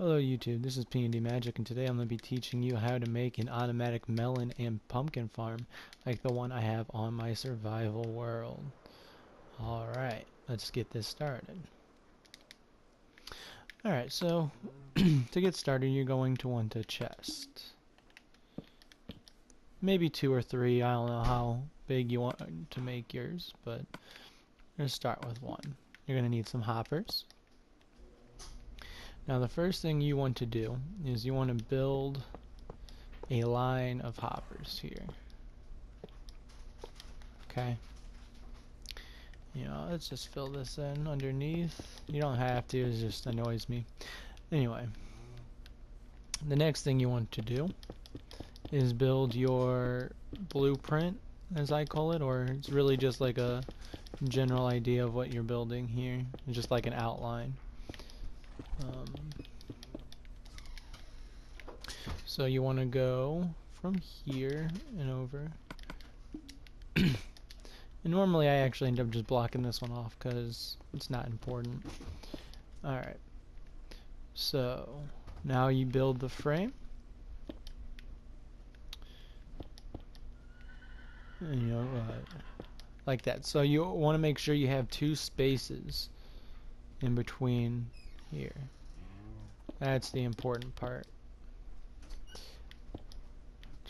Hello YouTube, this is P&D Magic, and today I'm going to be teaching you how to make an automatic melon and pumpkin farm like the one I have on my survival world. Alright, let's get this started. Alright, so to get started you're going to want a chest. Maybe 2 or 3, I don't know how big you want to make yours, but let's start with one. You're going to need some hoppers. Now the first thing you want to do is you want to build a line of hoppers here. Okay. Let's just fill this in underneath. You don't have to, it just annoys me. Anyway, the next thing you want to do is build your blueprint, as I call it, or it's really just like a general idea of what you're building here, just like an outline. So you want to go from here and over. And normally I actually end up just blocking this one off because it's not important. Alright. So now you build the frame. And, like that. So you want to make sure you have 2 spaces in between here. That's the important part.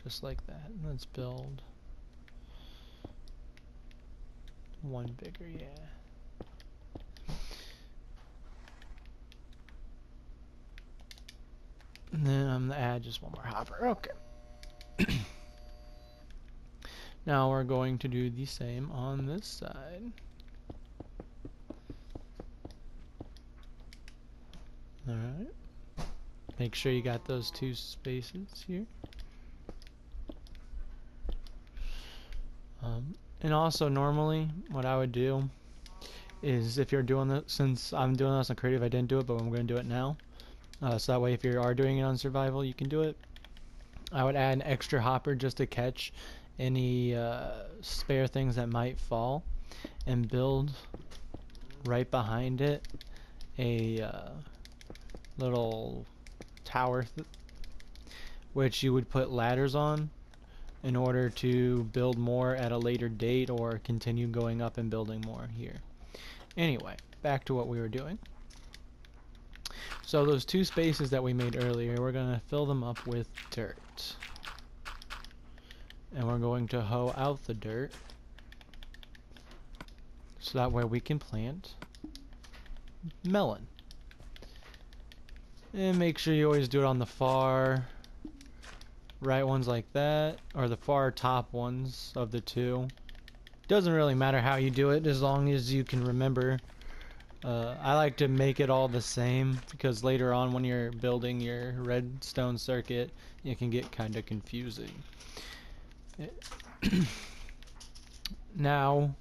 Just like that. Let's build one bigger, yeah. And then I'm gonna add just one more hopper. Okay. Now we're going to do the same on this side. Alright. Make sure you got those 2 spaces here. And also normally what I would do is, if you're doing this, since I'm doing this on creative, I didn't do it, but I'm going to do it now. So that way if you are doing it on survival, you can do it. I would add an extra hopper just to catch any spare things that might fall, and build right behind it a little tower which you would put ladders on in order to build more at a later date or continue going up and building more here. Anyway, back to what we were doing. So those 2 spaces that we made earlier, we're going to fill them up with dirt. And we're going to hoe out the dirt so that way we can plant melon. And make sure you always do it on the far right ones like that, or the far top ones of the 2. Doesn't really matter how you do it as long as you can remember. I like to make it all the same because later on when you're building your redstone circuit it can get kind of confusing. Now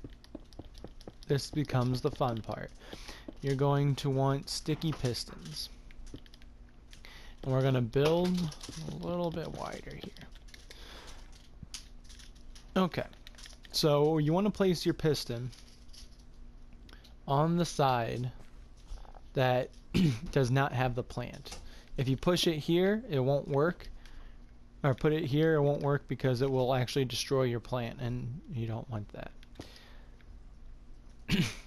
this becomes the fun part. You're going to want sticky pistons. And we're going to build a little bit wider here. Okay, so you want to place your piston on the side that does not have the plant. If you push it here, it won't work. Or put it here, it won't work because it will actually destroy your plant, and you don't want that.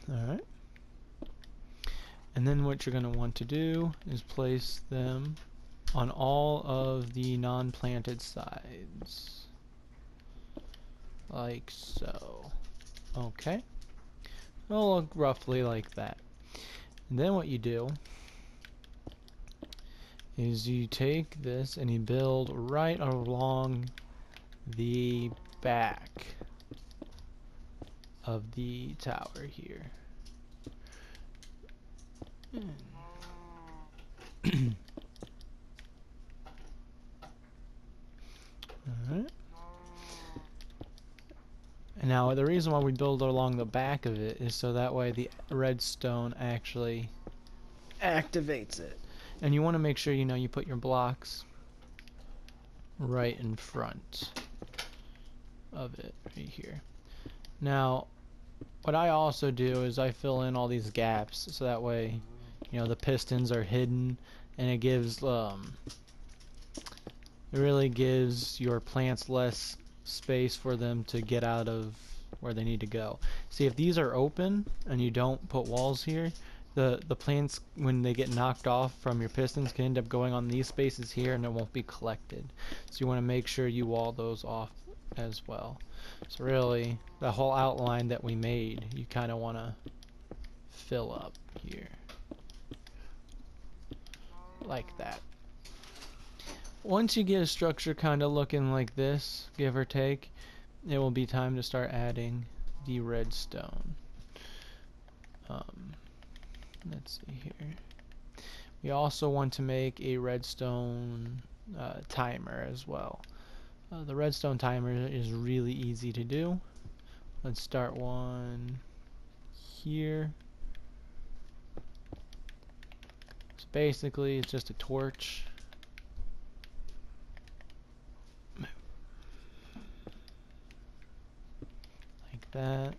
Alright. And then what you're going to want to do is place them on all of the non-planted sides. Like so. Okay. It'll look roughly like that. And then what you do is you take this and you build right along the back of the tower here. Alright. And now the reason why we build along the back of it is so that way the redstone actually activates it. And you want to make sure you put your blocks right in front of it right here. Now what I also do is I fill in all these gaps so that way the pistons are hidden and it really gives your plants less space for them to get out of where they need to go. See, if these are open and you don't put walls here, the plants, when they get knocked off from your pistons, can end up going on these spaces here and it won't be collected. So you want to make sure you wall those off as well. So really, the whole outline that we made, you kind of want to fill up here. Like that. Once you get a structure kind of looking like this, give or take, it will be time to start adding the redstone. Let's see here. We also want to make a redstone timer as well. The redstone timer is really easy to do. Let's start one here. So basically, it's just a torch. Like that.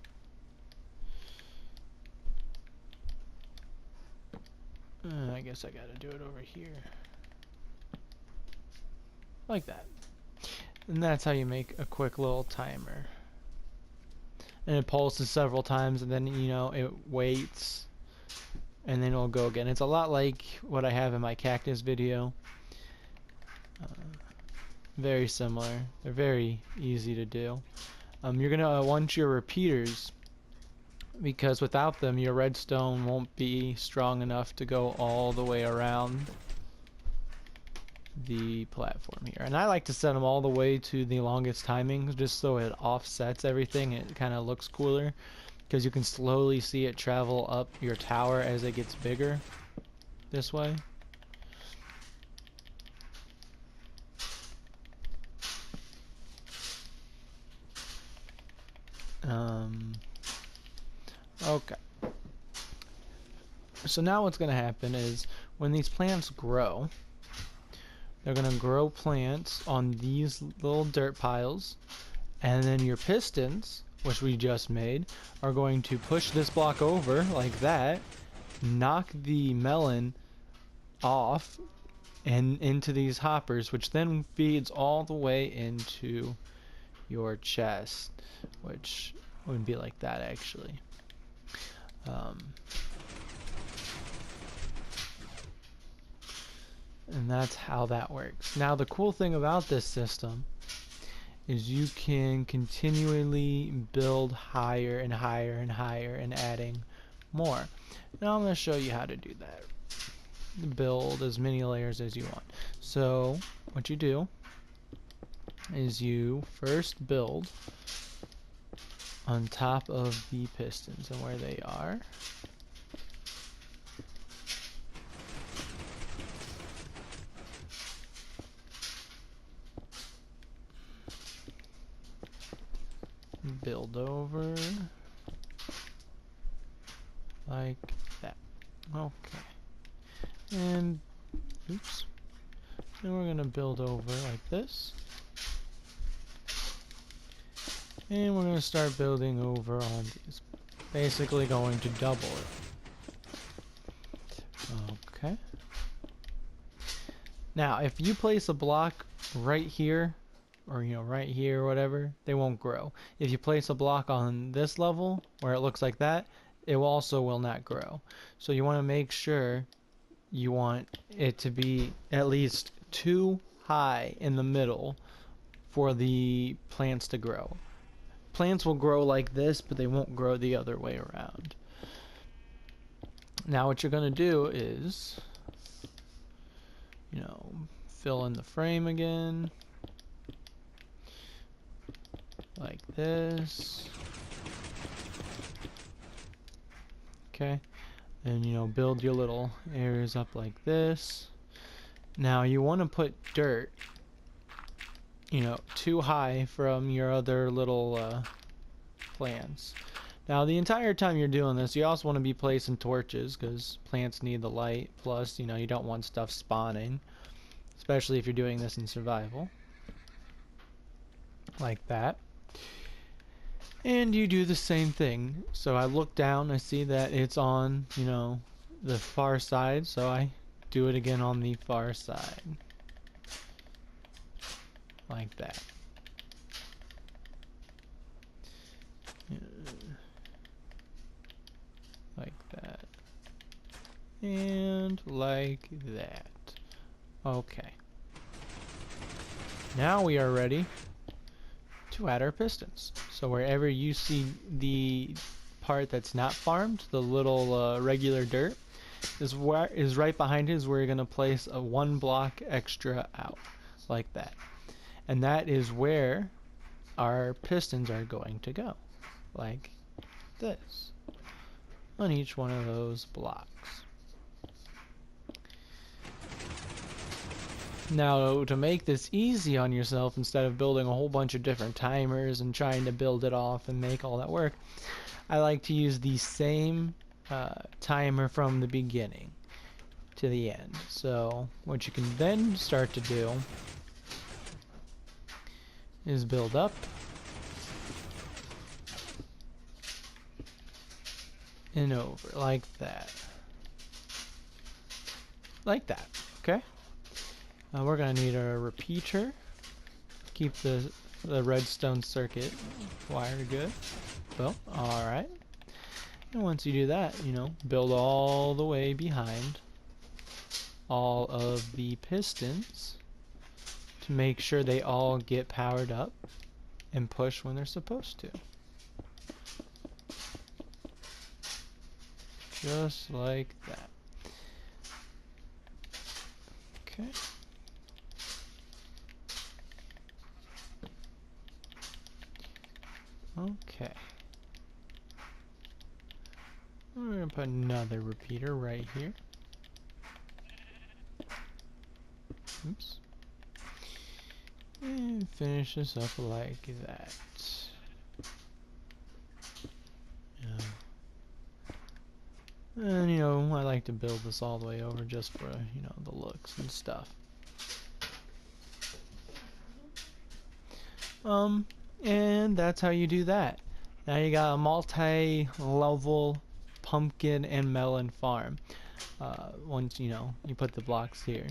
I guess I gotta do it over here. Like that. And that's how you make a quick little timer. And it pulses several times, and then, you know, it waits, and then it'll go again. It's a lot like what I have in my cactus video. Very similar. They're very easy to do. You're gonna want your repeaters, because without them your redstone won't be strong enough to go all the way around the platform here. And I like to set them all the way to the longest timing, just so it offsets everything. It kind of looks cooler, because you can slowly see it travel up your tower as it gets bigger this way. Okay. So now what's going to happen is when these plants grow, they're going to grow plants on these little dirt piles, and then your pistons, which we just made, are going to push this block over like that, knock the melon off and into these hoppers, which then feeds all the way into your chest, which would be like that actually. And that's how that works. Now the cool thing about this system is you can continually build higher and higher and higher and adding more. Now I'm going to show you how to do that. Build as many layers as you want. So what you do is you first build on top of the pistons and where they are. Build over like that. Okay. And oops. And we're gonna build over like this. And we're gonna start building over on these. Basically going to double it. Okay. Now if you place a block right here, or you know, right here or whatever, they won't grow. If you place a block on this level where it looks like that, it also will not grow. So you want to make sure you want it to be at least too high in the middle for the plants to grow. Plants will grow like this, but they won't grow the other way around. Now what you're going to do is, you know, fill in the frame again. Like this. Okay. And you know, build your little areas up like this. Now you want to put dirt, you know, too high from your other little plants. Now the entire time you're doing this, you also want to be placing torches, because plants need the light. Plus, you know, you don't want stuff spawning, especially if you're doing this in survival. Like that. And you do the same thing. So I look down, I see that it's on, you know, the far side, so I do it again on the far side. Like that. Like that. And like that. Okay. Now we are ready to add our pistons. So wherever you see the part that's not farmed, the little regular dirt, is right behind it is where you're going to place a 1 block extra out. Like that. And that is where our pistons are going to go. Like this. On each one of those blocks. Now, to make this easy on yourself, instead of building a whole bunch of different timers and trying to build it off and make all that work, I like to use the same timer from the beginning to the end. So what you can then start to do is build up and over like that. Like that, okay? We're gonna need a repeater. Keep the redstone circuit wire good. Well, alright. And once you do that, you know, build all the way behind all of the pistons to make sure they all get powered up and push when they're supposed to. Just like that. Okay. Okay. We're going to put another repeater right here. Oops. And finish this up like that. And you know, I like to build this all the way over just for, you know, the looks and stuff. And that's how you do that. Now you got a multi-level pumpkin and melon farm. Once you know, you put the blocks here.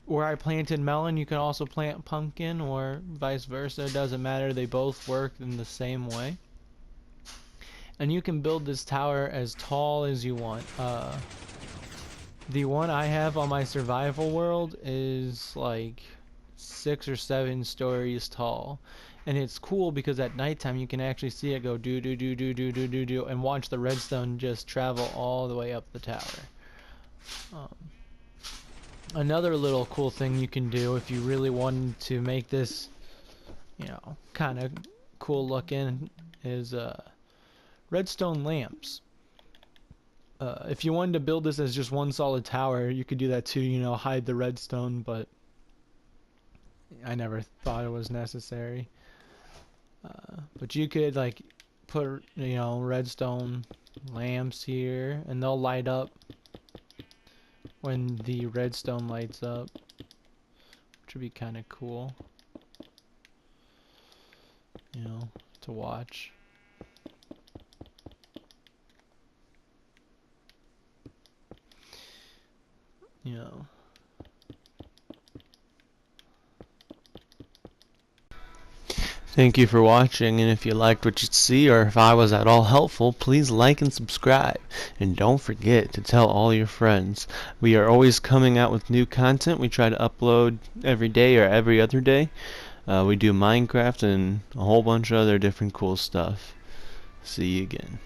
Where I planted melon, you can also plant pumpkin, or vice versa. It doesn't matter. They both work in the same way. And you can build this tower as tall as you want. The one I have on my survival world is like 6 or 7 stories tall. And it's cool because at nighttime you can actually see it go do do do do do do do do and watch the redstone just travel all the way up the tower. Another little cool thing you can do if you really wanted to make this, you know, kind of cool looking is redstone lamps. If you wanted to build this as just one solid tower, you could do that too, you know, hide the redstone, but I never thought it was necessary. But you could like put, you know, redstone lamps here and they'll light up when the redstone lights up, which would be kind of cool, you know, to watch. You know. Thank you for watching, and if you liked what you see or if I was at all helpful, please like and subscribe. And don't forget to tell all your friends. We are always coming out with new content. We try to upload every day or every other day. We do Minecraft and a whole bunch of other different cool stuff. See you again.